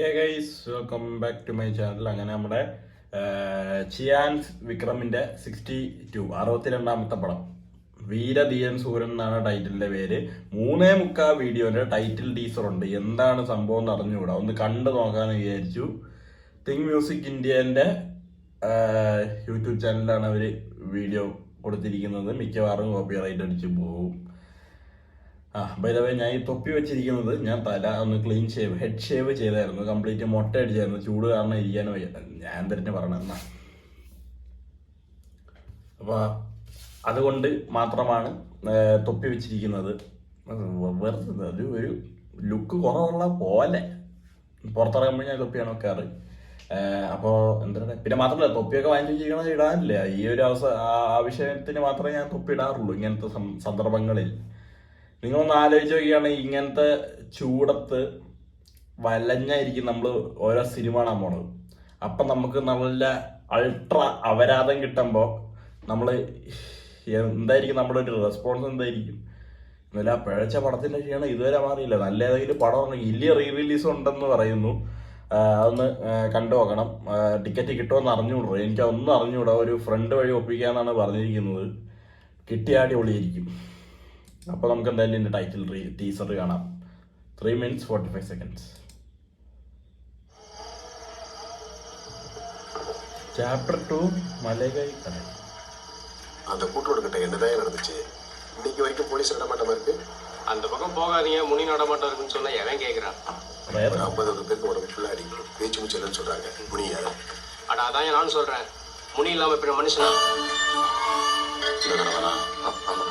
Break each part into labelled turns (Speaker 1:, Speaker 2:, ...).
Speaker 1: Hey guys, welcome back to my channel. അങ്ങനെ നമ്മുടെ ചിയാൻസ് വിക്രമിന്റെ 62ാമത്തെ പടം വീരധീരൻ സൂരൻ എന്നാണ് ടൈറ്റിലിന്റെ പേര്. 3:45 വീഡിയോന്റെ ടൈറ്റിൽ ടീസർ ഉണ്ട്. എന്താണ് സംഭവം എന്ന് അറിഞ്ഞുകൂടാ, ഒന്ന് കണ്ടു നോക്കാന്ന് വിചാരിച്ചു. തിങ്ക് മ്യൂസിക് ഇന്ത്യന്റെ യൂട്യൂബ് ചാനലിലാണ് അവര് വീഡിയോ കൊടുത്തിരിക്കുന്നത്. മിക്കവാറും കോപ്പിറൈറ്റ് അടിച്ച് പോകും. ബൈ ദ വേ, ഞാൻ ഈ തൊപ്പി വെച്ചിരിക്കുന്നത് ഞാൻ തല ഒന്ന് ക്ലീൻ ഹെഡ് ഷേവ് ചെയ്തായിരുന്നു. കംപ്ലീറ്റ് മൊട്ട അടിച്ചായിരുന്നു. ചൂട് കാരണം ഇരിക്കാനോ ഞാൻ തന്നെ പറയണെന്നാ. അപ്പൊ അതുകൊണ്ട് മാത്രമാണ് തൊപ്പി വെച്ചിരിക്കുന്നത്. വെറുതെ ഒരു ലുക്ക് കുറവുള്ള പോലെ പുറത്തിറങ്ങുമ്പോൾ ഞാൻ തൊപ്പിയാണ് വെക്കാറ്. അപ്പോൾ എന്താണ്, പിന്നെ മാത്രമല്ല തൊപ്പിയൊക്കെ വാങ്ങിച്ചു വെച്ചിരിക്കണത് ഇടാനില്ല. ഈ ഒരു ആവശ്യത്തിന് മാത്രമേ ഞാൻ തൊപ്പി ഇടാറുള്ളൂ ഇങ്ങനത്തെ സന്ദർഭങ്ങളിൽ. നിങ്ങളൊന്ന് ആലോചിച്ച് നോക്കുകയാണെങ്കിൽ ഇങ്ങനത്തെ ചൂടത്ത് വലഞ്ഞായിരിക്കും നമ്മൾ ഓരോ സിനിമ കാണാൻ പോണത്. അപ്പം നമുക്ക് നല്ല അൾട്രാ അപരാധം കിട്ടുമ്പോൾ നമ്മൾ എന്തായിരിക്കും നമ്മുടെ ഒരു റെസ്പോൺസ് എന്തായിരിക്കും? എന്നല്ല പിഴച്ച പടത്തിൻ്റെ ക്ഷീണം ഇതുവരെ മാറിയില്ല. നല്ല ഏതെങ്കിലും പടം വലിയ റിലീസ് ഉണ്ടെന്ന് പറയുന്നു, അതൊന്ന് കണ്ടു നോക്കണം. ടിക്കറ്റ് കിട്ടുമെന്ന് അറിഞ്ഞുകൂടോ? എനിക്കതൊന്നും അറിഞ്ഞുകൂടാ. ഒരു ഫ്രണ്ട് വഴി ഒപ്പിക്കാന്നാണ് പറഞ്ഞിരിക്കുന്നത്. കിട്ടിയാടി ഒളിയിരിക്കും. അപ്പോൾ നമുക്ക് എന്തായാലും ഇതിൻ്റെ ടൈറ്റിൽ ടീസർ കാണാം. 3 minutes 45 seconds. Chapter 2 மலைகை கடல்.
Speaker 2: அந்த கூட்டோட கிட்ட என்னதான் நடந்துச்சு? இன்னைக்கு வரைக்கும் போலீஸ் நடமாட்டமா இருக்கு.
Speaker 3: அந்த பக்கம் போகாதீங்க, முனி நடமாட்டம் இருக்குன்னு சொன்னா எவன் கேட்குறான்?
Speaker 2: ஒரு 50 பேருக்கு உடம்பு ஃபுல்லாக அடிக்கணும், பேச்சு மூச்சலன்னு சொல்றாங்க. முனியா?
Speaker 3: அட அதான் நானும் சொல்றேன், முனி இல்லாம இப்ப மனுஷனா?
Speaker 2: சில கடவனா? ஆமா.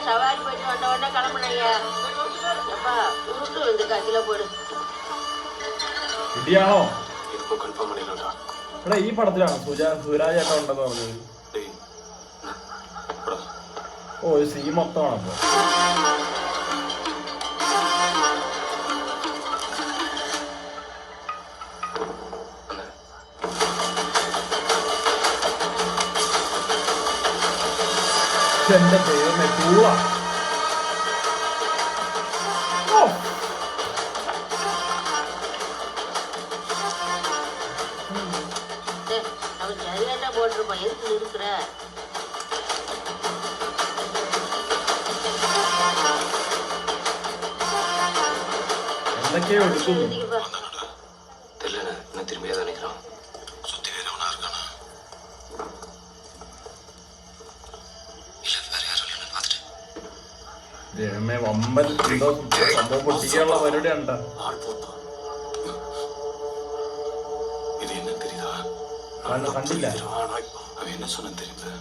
Speaker 4: சவாரி போயிட்டு வந்த உடனே கிளம்புனீங்க. உருட்டு வந்து கத்தில போடு.
Speaker 1: ഇടിയാണോ?
Speaker 2: ഇതിപ്പോ കൺഫേം பண்ணிடலாம்டா.
Speaker 1: എടാ ഈ പടത്തിലാണോ സുരാജ് ഏട്ടൻ ഉണ്ടെന്ന് പറഞ്ഞത്? ഓ ഒരു സീ മൊത്തമാണ് അപ്പൊ. എന്റെ ദൈവമേ, കൂളാ.
Speaker 4: அவன் சரியாட்டா போட்டிருப்பான், எதுக்கு இருக்கிற?
Speaker 1: എന്തൊക്കെയോ എടുക്കുന്നു.
Speaker 2: தெரியல, என்ன திரும்பியா நினைக்கிறான். சுத்தி வேற ஒன்னா இருக்கானா?
Speaker 1: ദൈവമേ, വമ്പൻ എന്തോ സംഭവം പൊട്ടിക്കാനുള്ള പരിപാടി ഉണ്ടോ?
Speaker 2: இது என்ன தெரியுதா?
Speaker 1: കണ്ടില്ല.
Speaker 2: அவன் என்ன சொன்ன தெரியுது?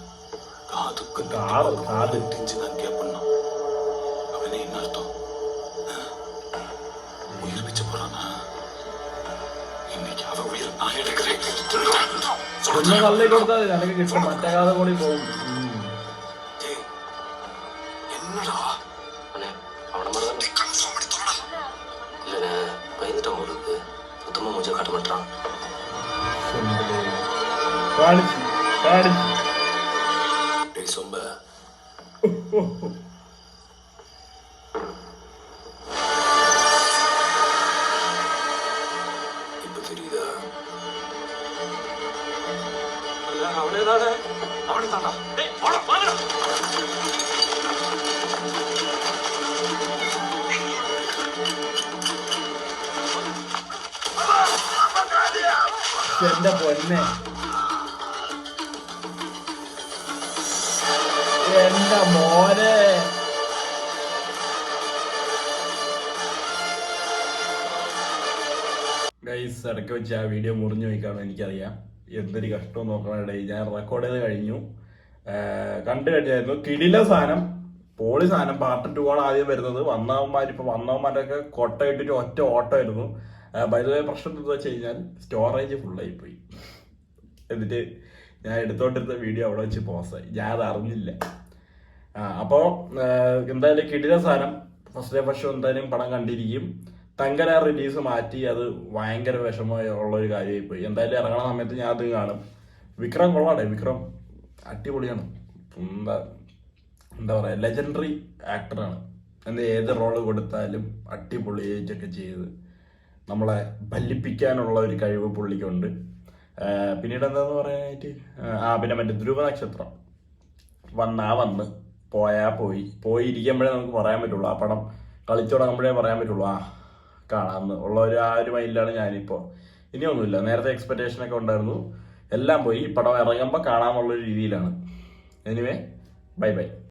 Speaker 2: காதுக்கு
Speaker 1: காது
Speaker 2: தான் கேட்பணும். அவனே என்ன அர்த்தம்? உயிர் வச்சு போறானா? இன்னைக்கு அவ உயிர் நான் எடுக்கிறேன்.
Speaker 1: ഒന്ന് തള്ളി കൊടുത്താൽ നിനക്ക് കിട്ടും, മറ്റേ കാതെ കൂടി പോകും.
Speaker 2: என்னடா
Speaker 3: அவன மாதிரி இல்லைண்ணே, பயந்துட்டான் உங்களுக்கு. சுத்தமாக மூச்சை காட்ட மாட்டான்.
Speaker 2: டேய் சொம்ப, இப்ப தெரியுதா?
Speaker 3: அவனே தானே, அவனே தாண்டா. டேய் வாடா வாடா.
Speaker 1: എന്റെ പൊന്നെ, എന്റെ മോനെ. ഗൈസ്, ഇടയ്ക്ക് വെച്ച് ആ വീഡിയോ മുറിഞ്ഞു പോയിക്കാണോ എനിക്കറിയാം. എന്തൊരു കഷ്ടം നോക്കണേ. ഞാൻ റെക്കോർഡ് ചെയ്ത് കഴിഞ്ഞു, കണ്ടു കഴിഞ്ഞായിരുന്നു. കിടില സാധനം, പോളി സാധനം. പാർട്ട് 2 ആണ് ആദ്യം വരുന്നത്. വന്നവന്മാരൊക്കെ കൊട്ടയിട്ടിട്ട് ഒറ്റ ഓട്ടമായിരുന്നു. ബൈ ദ വേ, പ്രശ്നം എന്താ വെച്ച് കഴിഞ്ഞാൽ സ്റ്റോറേജ് ഫുള്ളായി പോയി. എന്നിട്ട് ഞാൻ എടുത്തോണ്ടിരുന്ന വീഡിയോ അവിടെ വെച്ച് പോസായി. ഞാൻ അത് അറിഞ്ഞില്ല. അപ്പോൾ എന്തായാലും കിടില സാധനം. ഫസ്റ്റ് ഡേ ഫസ്റ്റ് എന്തായാലും പടം കണ്ടിരിക്കും. തങ്കര റിലീസ് മാറ്റി, അത് ഭയങ്കര വിഷമമുള്ളൊരു കാര്യമായി പോയി. എന്തായാലും ഇറങ്ങണ സമയത്ത് ഞാൻ അത് കാണും. വിക്രം കൊള്ളാടെ, വിക്രം അടിപൊളിയാണ്. എന്താ എന്താ പറയുക, ലെജൻഡറി ആക്ടറാണ്. ഏത് റോള് കൊടുത്താലും അടിപൊളിയായിട്ടൊക്കെ ചെയ്ത് നമ്മളെ ഭല്ലിപ്പിക്കാനുള്ള ഒരു കഴിവ് പുള്ളിക്കുണ്ട്. പിന്നീട് എന്താന്ന് പറയാനായിട്ട്, പിന്നെ മറ്റേ ധ്രുവ നക്ഷത്രം വന്ന് പോയിരിക്കുമ്പോഴേ നമുക്ക് പറയാൻ പറ്റുള്ളൂ. ആ പടം കളിച്ചു തുടങ്ങുമ്പോഴേ പറയാൻ പറ്റുള്ളൂ കാണാമെന്ന് ഉള്ള ഒരു മൈൻഡിലാണ് ഞാനിപ്പോൾ. ഇനിയൊന്നുമില്ല, നേരത്തെ എക്സ്പെക്ടേഷനൊക്കെ ഉണ്ടായിരുന്നു, എല്ലാം പോയി. ഈ പടം ഇറങ്ങുമ്പോൾ കാണാമെന്നുള്ളൊരു രീതിയിലാണ്. Anyway, bye bye.